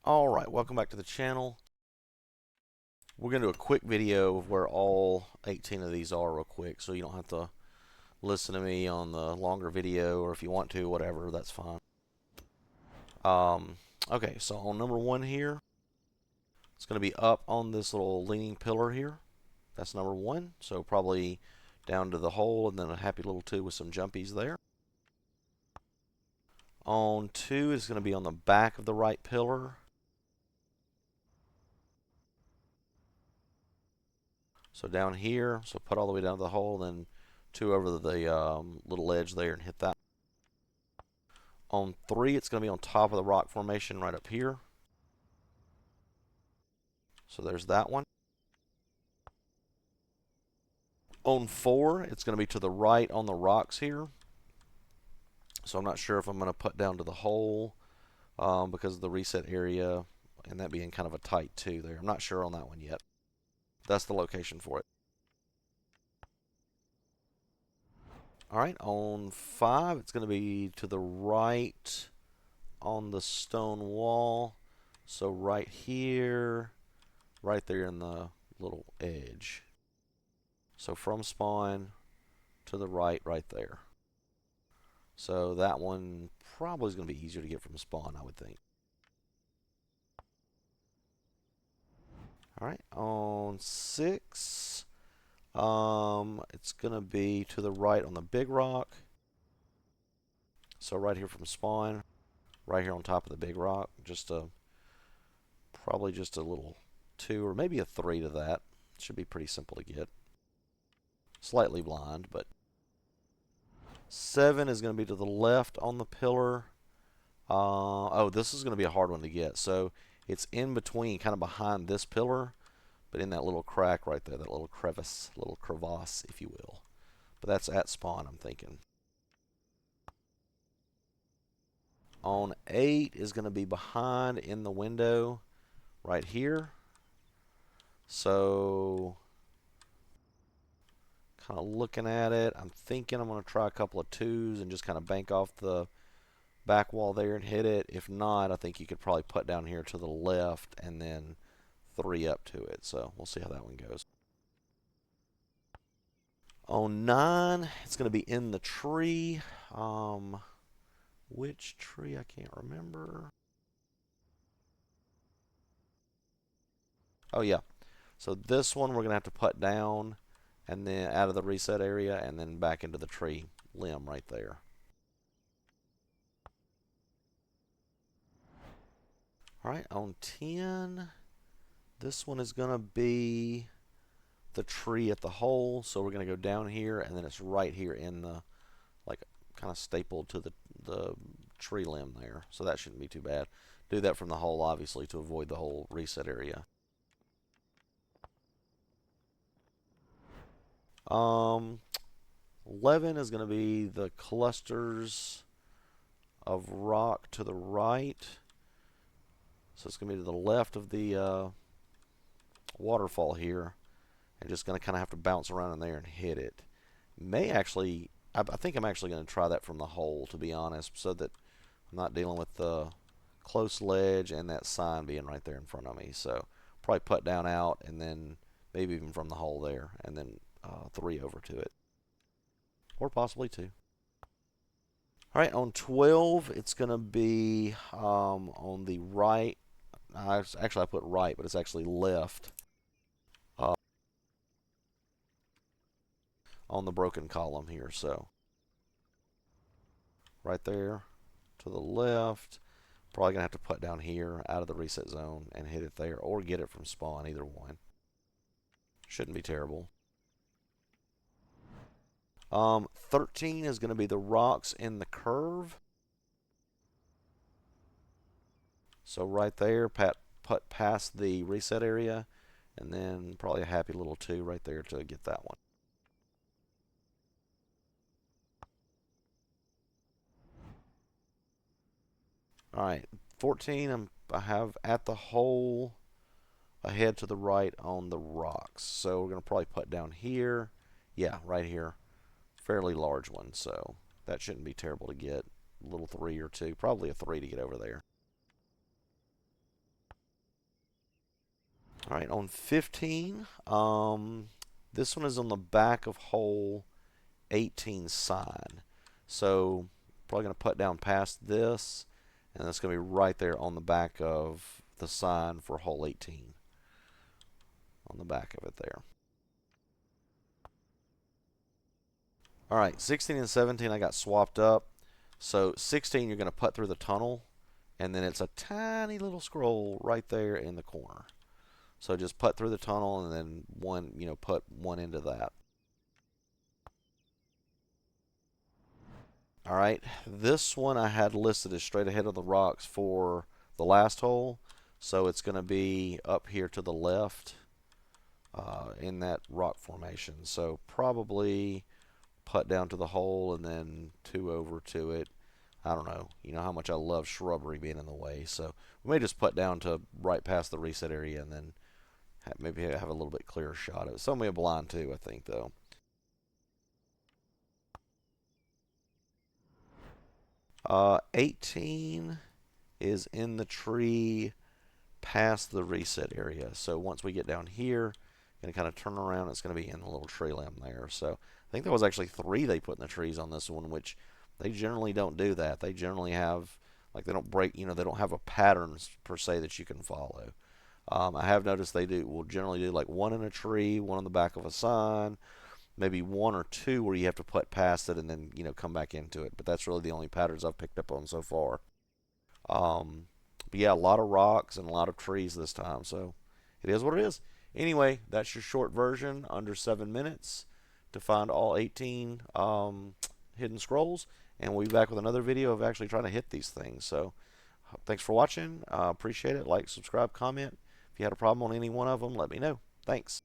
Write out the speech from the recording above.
Alright, welcome back to the channel. We're going to do a quick video of where all 18 of these are real quick, so you don't have to listen to me on the longer video, or if you want to, whatever, that's fine. Okay, so on number 1 here, it's going to be up on this little leaning pillar here. That's number 1, so probably down to the hole, and then a happy little 2 with some jumpies there. On 2 is going to be on the back of the right pillar. So down here, so put all the way down to the hole, then 2 over the little edge there and hit that. On 3, it's going to be on top of the rock formation right up here. So there's that one. On 4, it's going to be to the right on the rocks here. So I'm not sure if I'm going to put down to the hole because of the reset area and that being kind of a tight 2 there. I'm not sure on that one yet. That's the location for it. Alright, on 5, it's going to be to the right on the stone wall. So right here, right there in the little edge. So from spawn to the right there. So that one probably is going to be easier to get from spawn, I would think. Alright, on 6, it's going to be to the right on the big rock. So right here from spawn, right here on top of the big rock, probably just a little 2 or maybe a 3 to that. Should be pretty simple to get. Slightly blind, but 7 is going to be to the left on the pillar. Oh, this is going to be a hard one to get. So it's in between, kind of behind this pillar, but in that little crack right there, that little crevice, if you will. But that's at spawn, I'm thinking. On 8 is going to be behind in the window right here. So kind of looking at it, I'm thinking I'm going to try a couple of 2s and just kind of bank off the back wall there and hit it. If not, I think you could probably put down here to the left and then 3 up to it. So we'll see how that one goes. On 9, it's going to be in the tree. Which tree? I can't remember. Oh, yeah. So this one we're going to have to put down and then out of the reset area and then back into the tree limb right there. All right, on 10, this one is going to be the tree at the hole. So we're going to go down here and then it's right here in the, like, kind of stapled to the tree limb there. So that shouldn't be too bad. Do that from the hole, obviously, to avoid the whole reset area. 11 is going to be the clusters of rock to the right. So it's going to be to the left of the waterfall here. And just going to kind of have to bounce around in there and hit it. May actually, I think I'm actually going to try that from the hole, to be honest, so that I'm not dealing with the close ledge and that sign being right there in front of me. So probably put down out and then maybe even from the hole there and then 3 over to it. Or possibly 2. Alright, on 12, it's going to be on the right. Actually, I put right, but it's actually left. On the broken column here. So right there to the left. Probably going to have to put down here out of the reset zone and hit it there or get it from spawn, either one. Shouldn't be terrible. 13 is going to be the rocks in the curve. So right there, put past the reset area and then probably a happy little 2 right there to get that one. Alright, 14 I have at the hole ahead to the right on the rocks. So we're going to probably put down here. Yeah, right here. Fairly large one, so that shouldn't be terrible to get. A little 3 or 2, probably a 3 to get over there. All right, on 15, this one is on the back of hole 18 sign. So probably going to put down past this, and that's going to be right there on the back of the sign for hole 18. On the back of it there. All right, 16 and 17 I got swapped up. So 16 you're going to put through the tunnel, and then it's a tiny little scroll right there in the corner. So just put through the tunnel and then one, put one into that. All right, this one I had listed as straight ahead of the rocks for the last hole. So it's going to be up here to the left in that rock formation. So probably putt down to the hole and then 2 over to it. I don't know. You know how much I love shrubbery being in the way. So we may just putt down to right past the reset area and then maybe have a little bit clearer shot of it. Some way a blind too, I think, though. 18 is in the tree past the reset area. So once we get down here, going to kind of turn around. It's going to be in the little tree limb there. So I think there was actually 3 they put in the trees on this one, which they generally don't do that. They generally have, like, they don't break, they don't have a pattern per se that you can follow. I have noticed they will generally do like 1 in a tree, 1 on the back of a sign, maybe 1 or 2 where you have to putt past it and then come back into it. But that's really the only patterns I've picked up on so far. Um, but yeah, a lot of rocks and a lot of trees this time, so it is what it is. Anyway, that's your short version, under 7 minutes, to find all 18 hidden scrolls. And we'll be back with another video of actually trying to hit these things. So thanks for watching. Appreciate it. Like, subscribe, comment. If you had a problem on any one of them, let me know. Thanks.